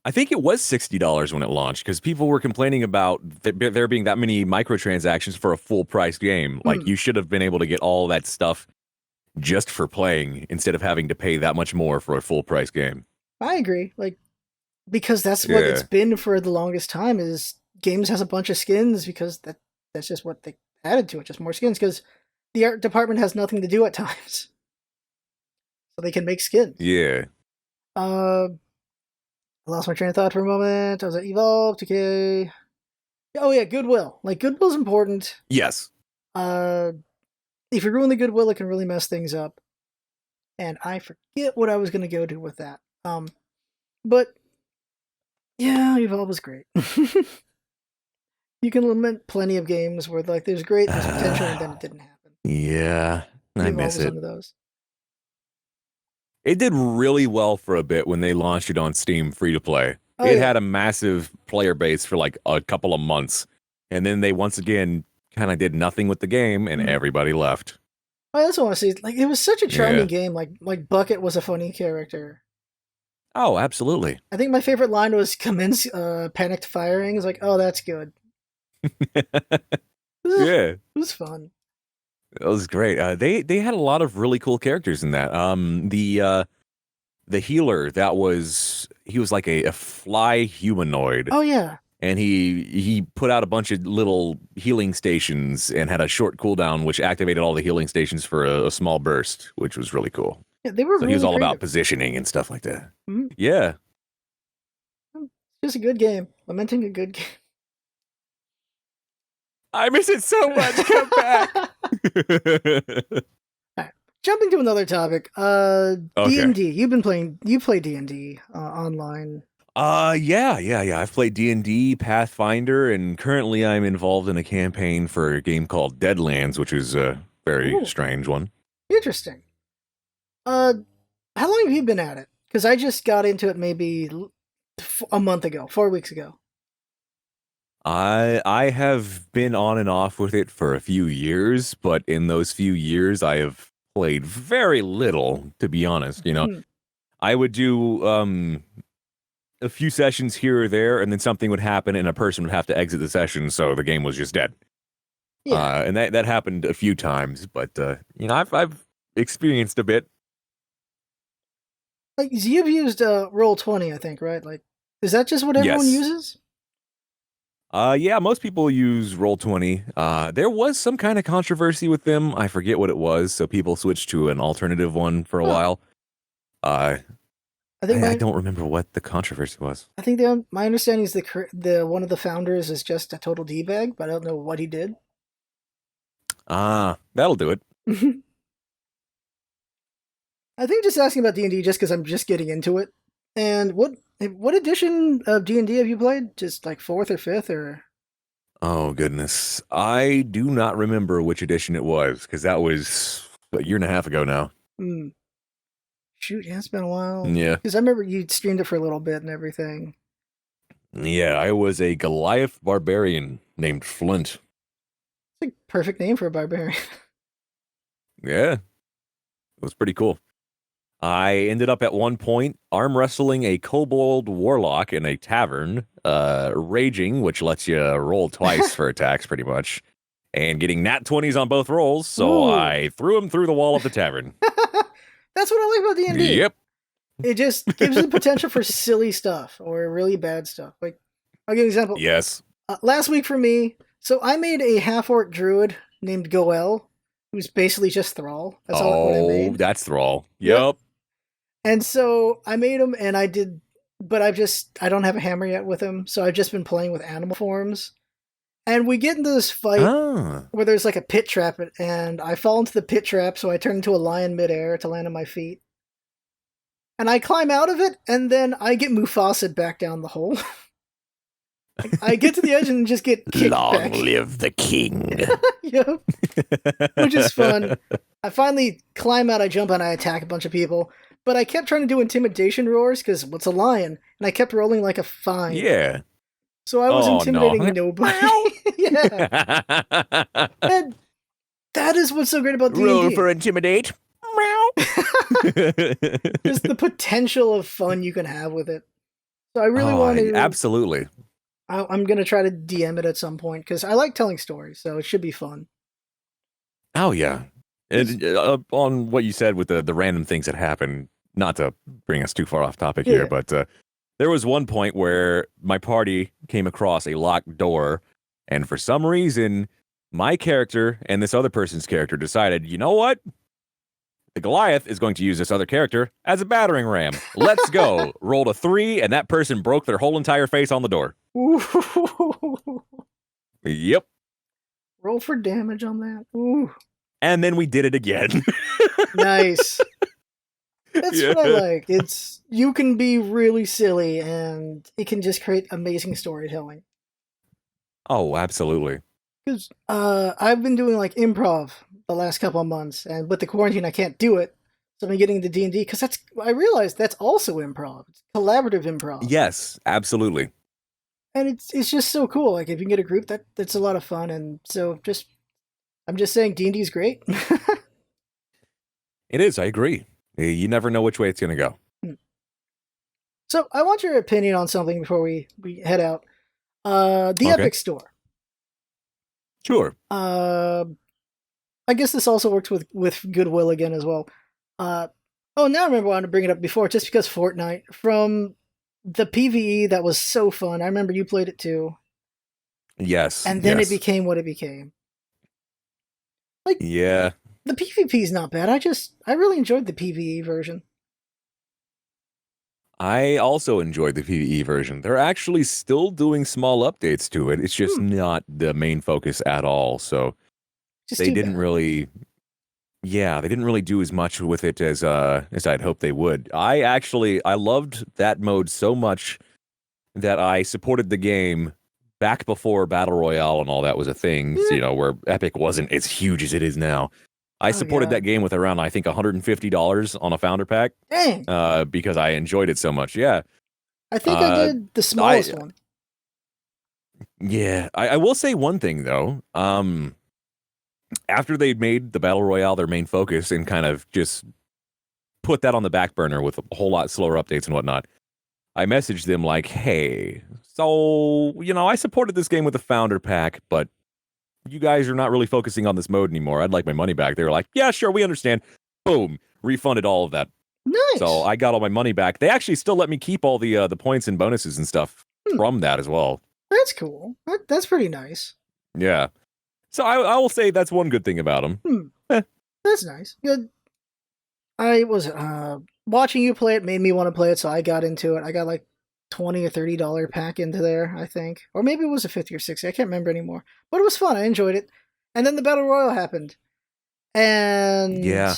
I think it was $60 when it launched because people were complaining about there being that many microtransactions for a full price game. Like Hmm, you should have been able to get all that stuff just for playing instead of having to pay that much more for a full price game. I agree. Like because that's what it's Yeah. been for the longest time. Is games has a bunch of skins because that's just what they added to it, just more skins. Because the art department has nothing to do at times, so they can make skins. Yeah. Uh, I lost my train of thought for a moment. I was at Evolve, 2K. Oh yeah, goodwill. Like goodwill's important. Yes. Uh, if you ruin the goodwill, it can really mess things up. And I forget what I was gonna go to with that. But yeah, Evolve was great. You can lament plenty of games where like there's great, there's potential, and then it didn't happen. Yeah. I Evolve miss was it. one of those. It did really well for a bit when they launched it on Steam free to play. Oh It yeah. had a massive player base for like a couple of months. And then they once again kind of did nothing with the game and Mhm. everybody left. I also want to say like it was such a charming Yeah. game. Like Bucket was a funny character. Oh, absolutely. I think my favorite line was commence panicked firing. It's like, oh, that's good. Yeah. It was fun. It was great. They had a lot of really cool characters in that. The healer he was like a fly humanoid, Oh yeah. and he put out a bunch of little healing stations and had a short cooldown, which activated all the healing stations for a small burst, which was really cool. Yeah, they were So he was really all about creative. positioning and stuff like that. Mhm. Yeah, Just a good game. Lamenting a good game. I miss it so much. Come back. Alright, jumping to another topic. D Okay. and D. You play D&D online. Yeah. I've played D&D, Pathfinder, and currently I'm involved in a campaign for a game called Deadlands, which is a very Ooh, strange one. interesting. Uh, how long have you been at it? Because I just got into it maybe a month ago, 4 weeks ago. I have been on and off with it for a few years, but in those few years I have played very little, to be honest. Hmm. I would do a few sessions here or there, and then something would happen and a person would have to exit the session, so the game was just dead. Yeah. And that happened a few times, but I've experienced a bit. Like you've used Roll20, I think, right? Like, is that just what everyone Yes. uses? Yeah, most people use Roll20. There was some kind of controversy with them. I forget what it was, so people switched to an alternative one for a Huh. while. Uh, I think I my don't remember what the controversy was. I think my understanding is the one of the founders is just a total d bag, but I don't know what he did. That'll do it. I think just asking about D&D just because I'm just getting into it. And what edition of D&D have you played? Just like fourth or fifth or? Oh, goodness. I do not remember which edition it was, because that was a year and a half ago now. Hmm. Shoot, yeah, it's been a while. Yeah. Because I remember you streamed it for a little bit and everything. Yeah, I was a Goliath barbarian named Flint. It's a perfect name for a barbarian. Yeah, it was pretty cool. I ended up at one point arm wrestling a kobold warlock in a tavern, raging, which lets you roll twice for attacks pretty much, and getting nat 20s on both rolls, so Ooh. I threw him through the wall of the tavern. That's what I like about D&D. Yep. It just gives you the potential for silly stuff or really bad stuff. Like, I'll give you an example. Yes. Last week for me, so I made a half-orc druid named Goel, who's basically just Thrall. That's all what I Oh, made. that's Thrall. Yep. Yep. And so I made him, and I did, but I don't have a hammer yet with him, so I've just been playing with animal forms. And we get into this fight Ah. where there's like a pit trap, and I fall into the pit trap, so I turn into a lion midair to land on my feet. And I climb out of it, and then I get Mufasa back down the hole. I get to the edge and just get kicked back. live the king. Yep, which is fun. I finally climb out, I jump, and I attack a bunch of people. But I kept trying to do intimidation roars because what's a lion? And I kept rolling like a 5. Yeah. So I was Oh, intimidating no. nobody. Yeah. And that is what's so great about Roll D&D. for intimidate. Meow. Just the potential of fun you can have with it. So I really want to. Absolutely. I'm going to try to DM it at some point because I like telling stories, so it should be fun. Oh, yeah. And, on what you said with the random things that happen, not to bring us too far off topic here, but there was one point where my party came across a locked door, and for some reason, my character and this other person's character decided, you know what? The Goliath is going to use this other character as a battering ram. Let's go. Rolled a 3, and that person broke their whole entire face on the door. Ooh. Yep. Roll for damage on that. Ooh. And then we did it again. Nice. That's what I like. It's you can be really silly and it can just create amazing storytelling. Oh, absolutely. Because I've been doing like improv the last couple of months, and with the quarantine I can't do it. So I'm getting into D&D because I realized that's also improv. It's collaborative improv. Yes, absolutely. And it's just so cool. Like if you can get a group, that's a lot of fun. And so I'm just saying D&D is great. It is, I agree. You never know which way it's going to go. So I want your opinion on something before we head out. The Epic Store. Sure. I guess this also works with Goodwill again as well. Now I remember I wanted to bring it up before, just because Fortnite, from the PvE that was so fun. I remember you played it too. Yes. And then it became what it became. Like, yeah. The PvP is not bad. I really enjoyed the PvE version. I also enjoyed the PvE version. They're actually still doing small updates to it. It's just not the main focus at all. So just they didn't really, they didn't really do as much with it as I'd hoped they would. I loved that mode so much that I supported the game back before Battle Royale and all that was a thing, you know, where Epic wasn't as huge as it is now. I supported that game with around, I think, $150 on a founder pack. Dang. Because I enjoyed it so much. Yeah. I think I did the smallest one. Yeah. I will say one thing, though. After they made the Battle Royale their main focus and kind of just put that on the back burner with a whole lot slower updates and whatnot, I messaged them like, hey, so, you know, I supported this game with a founder pack, but you guys are not really focusing on this mode anymore. I'd like my money back. They were like, yeah, sure, we understand. Boom. Refunded all of that. Nice. So I got all my money back. They actually still let me keep all the points and bonuses and stuff from that as well. That's cool. That's pretty nice. Yeah. So I will say that's one good thing about them. That's nice. Good. I was watching you play it made me want to play it, so I got into it. I got like $20 or $30 pack into there, I think, or maybe it was a 50 or 60. I can't remember anymore. But it was fun. I enjoyed it. And then the Battle Royale happened, and yeah.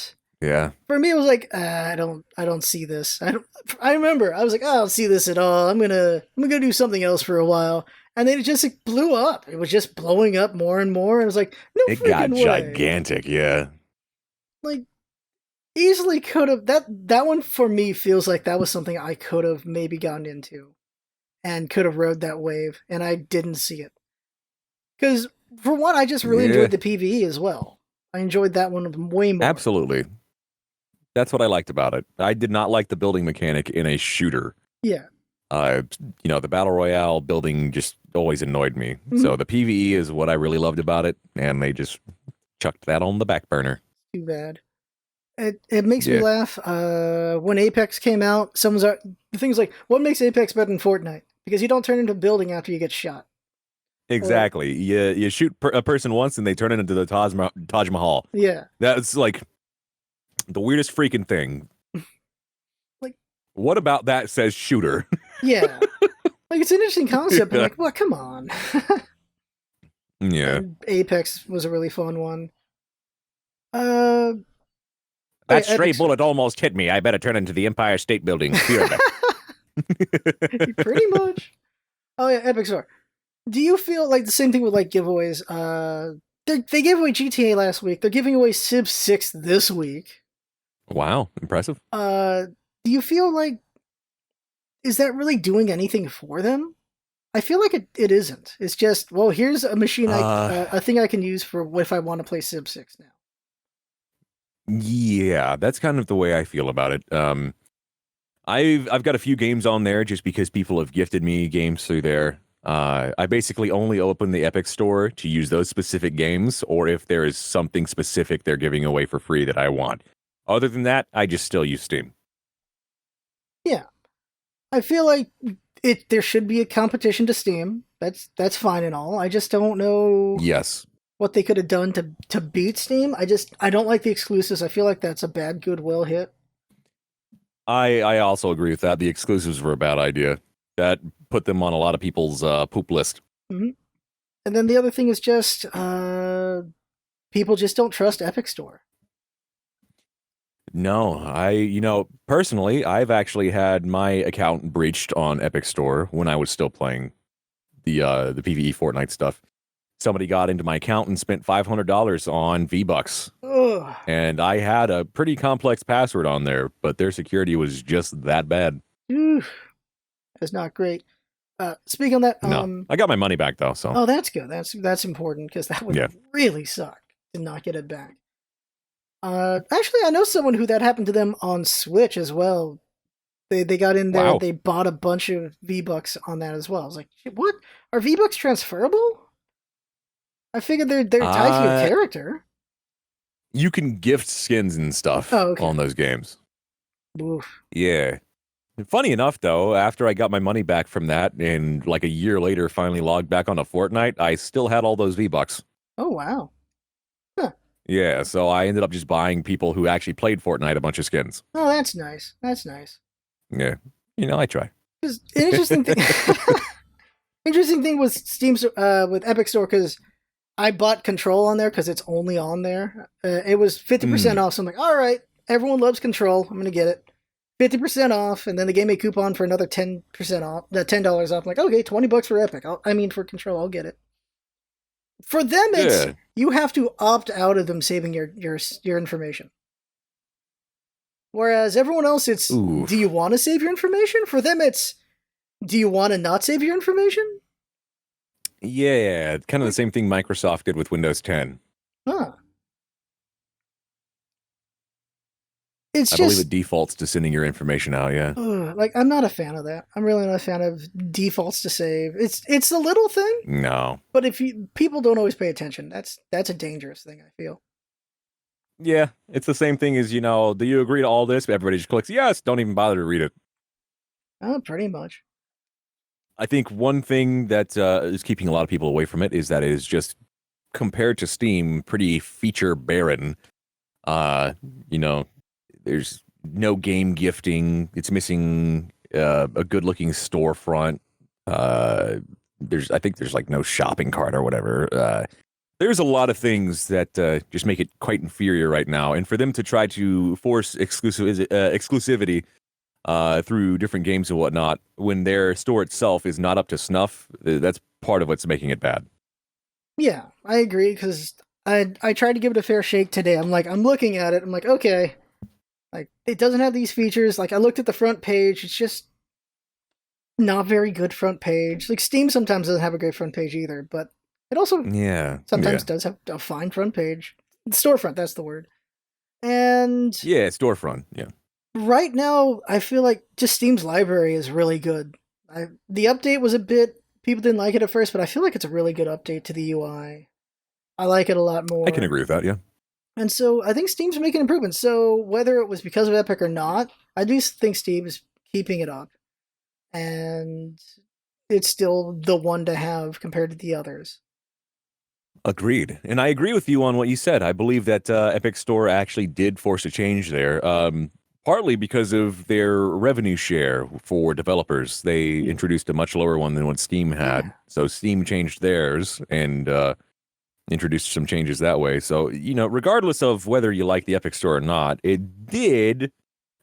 For me, it was like I don't see this. I remember I was like, I don't see this at all. I'm gonna do something else for a while. And then it just like, blew up. It was just blowing up more and more. And it was like, no, it got gigantic. Yeah, like easily could have that one for me feels like that was something I could have maybe gotten into, and could have rode that wave, and I didn't see it. Because for one, I just really enjoyed the PvE as well. I enjoyed that one way more. Absolutely. That's what I liked about it. I did not like the building mechanic in a shooter. Yeah. You know, the Battle Royale building just always annoyed me. So the PvE is what I really loved about it, and they just chucked that on the back burner. Too bad. It makes me laugh. When Apex came out, the thing's like, what makes Apex better than Fortnite? Because you don't turn into a building after you get shot. Exactly. You shoot a person once and they turn it into the Taj Mahal. Yeah. That's like the weirdest freaking thing. Like, what about that says shooter? Yeah. Like, it's an interesting concept, but like, well, come on. Yeah. And Apex was a really fun one. That stray bullet almost hit me. I better turn into the Empire State Building. Pretty much. Oh yeah, Epic Store. Do you feel like the same thing with like giveaways? They gave away GTA last week. They're giving away Civ 6 this week. Wow, impressive. Do you feel like, is that really doing anything for them? I feel like it isn't. It's just, well, here's a machine, Uh, a thing I can use for if I want to play Civ 6 now. yeah, that's kind of the way I feel about it. I've got a few games on there just because people have gifted me games through there. I basically only open the Epic Store to use those specific games, or if there is something specific they're giving away for free that I want. Other than that, I just still use Steam. Yeah, I feel like there should be a competition to Steam. That's fine and all. I just don't know Yes, what they could have done to beat Steam. I don't like the exclusives. I feel like that's a bad goodwill hit. I also agree with that. The exclusives were a bad idea. That put them on a lot of people's poop list. Mm-hmm. And then the other thing is just people just don't trust Epic Store. No, personally, I've actually had my account breached on Epic Store when I was still playing the PvE Fortnite stuff. Somebody got into my account and spent $500 on V-Bucks. Ugh. And I had a pretty complex password on there, but their security was just that bad. That's not great. Speaking of that, No, I got my money back though. So oh, that's good. That's important because that would really suck to not get it back. Actually, I know someone who that happened to them on Switch as well. They got in there. Wow. They bought a bunch of V-Bucks on that as well. I was like, what? Are V-Bucks transferable? I figured they're tied to your character. You can gift skins and stuff on those games. Oof. Yeah. Funny enough, though, after I got my money back from that and like a year later finally logged back onto Fortnite, I still had all those V-Bucks. Oh, wow. Huh. Yeah, so I ended up just buying people who actually played Fortnite a bunch of skins. Oh, that's nice. That's nice. Yeah. I try. Because an interesting thing... interesting thing was Steam's with Epic Store, because I bought Control on there because it's only on there. It was 50% off, so I'm like, all right, everyone loves Control. I'm going to get it. 50% off, and then they gave me a coupon for another 10% off, $10 off. I'm like, okay, $20 for Epic. For Control, I'll get it. For them, it's you have to opt out of them saving your information. Whereas everyone else, it's do you want to save your information? For them, it's do you want to not save your information? Yeah, kind of the same thing Microsoft did with Windows 10. Huh. I believe it defaults to sending your information out, yeah. Like, I'm not a fan of that. I'm really not a fan of defaults to save. It's a little thing. No. But if people don't always pay attention, that's a dangerous thing, I feel. Yeah, it's the same thing as, do you agree to all this? Everybody just clicks yes, don't even bother to read it. Oh, pretty much. I think one thing that is keeping a lot of people away from it is that it is just, compared to Steam, pretty feature barren. There's no game gifting. It's missing a good-looking storefront. I think there's like no shopping cart or whatever. There's a lot of things that just make it quite inferior right now. And for them to try to force exclusivity through different games and whatnot, when their store itself is not up to snuff, that's part of what's making it bad. Yeah, I agree, because I tried to give it a fair shake today. I'm looking at it. I'm like, okay. Like, it doesn't have these features. Like, I looked at the front page. It's just not very good front page. Like, Steam sometimes doesn't have a great front page either, but it also sometimes does have a fine front page. Storefront, that's the word. And yeah, storefront, yeah. Right now, I feel like just Steam's library is really good. The update was people didn't like it at first, but I feel like it's a really good update to the UI. I like it a lot more. I can agree with that, yeah. And so I think Steam's making improvements. So whether it was because of Epic or not, I do think Steam is keeping it up. And it's still the one to have compared to the others. Agreed. And I agree with you on what you said. I believe that Epic Store actually did force a change there. Partly because of their revenue share for developers. They introduced a much lower one than what Steam had. Yeah. So Steam changed theirs and introduced some changes that way. So, regardless of whether you like the Epic Store or not, it did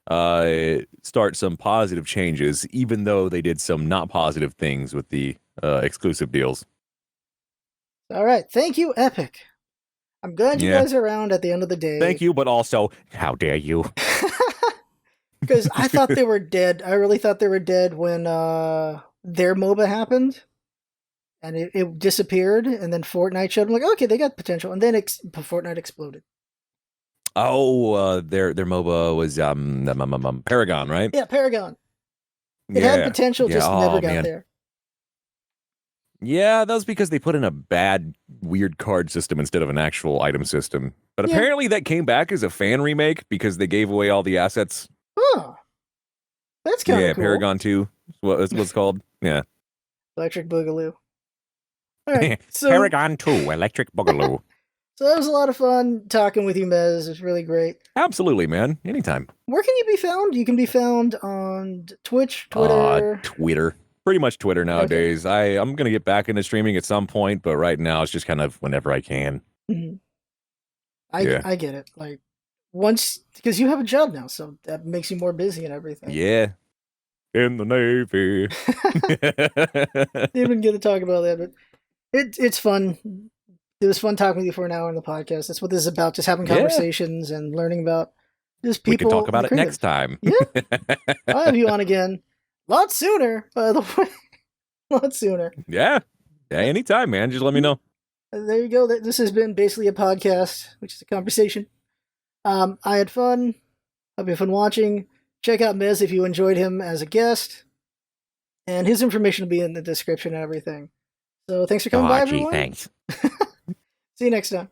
start some positive changes, even though they did some not positive things with the exclusive deals. All right. Thank you, Epic. I'm glad you guys are around at the end of the day. Thank you, but also, how dare you? Because I thought they were dead. I really thought they were dead when their MOBA happened. and it disappeared, and then Fortnite showed. I'm like, okay, they got potential, and then Fortnite exploded. Oh, their MOBA was Paragon, right? Yeah, Paragon. It had potential, just never got there. Yeah, that was because they put in a bad, weird card system instead of an actual item system. But apparently that came back as a fan remake because they gave away all the assets. Huh. That's kind of cool. Paragon 2 what's it's called. Yeah. Electric Boogaloo. All right. So, Paragon 2, Electric Boogaloo. So that was a lot of fun talking with you, Mez. It was really great. Absolutely, man. Anytime. Where can you be found? You can be found on Twitch, Twitter. Twitter. Pretty much Twitter nowadays. Okay. I'm going to get back into streaming at some point, but right now it's just kind of whenever I can. Mm-hmm. I get it. Like, once, because you have a job now, so that makes you more busy and everything. Yeah. In the Navy. Didn't even get to talk about that, but it's fun. It was fun talking with you for an hour on the podcast. That's what this is about, just having conversations and learning about just people. We can talk about it next time. Yeah. I'll have you on again. A lot sooner, by the way. A lot sooner. Yeah. Yeah, anytime, man. Just let me know. There you go. This has been basically a podcast, which is a conversation. I had fun. Hope you had fun watching. Check out Mez if you enjoyed him as a guest. And his information will be in the description and everything. So thanks for coming by, everyone. Thanks. See you next time.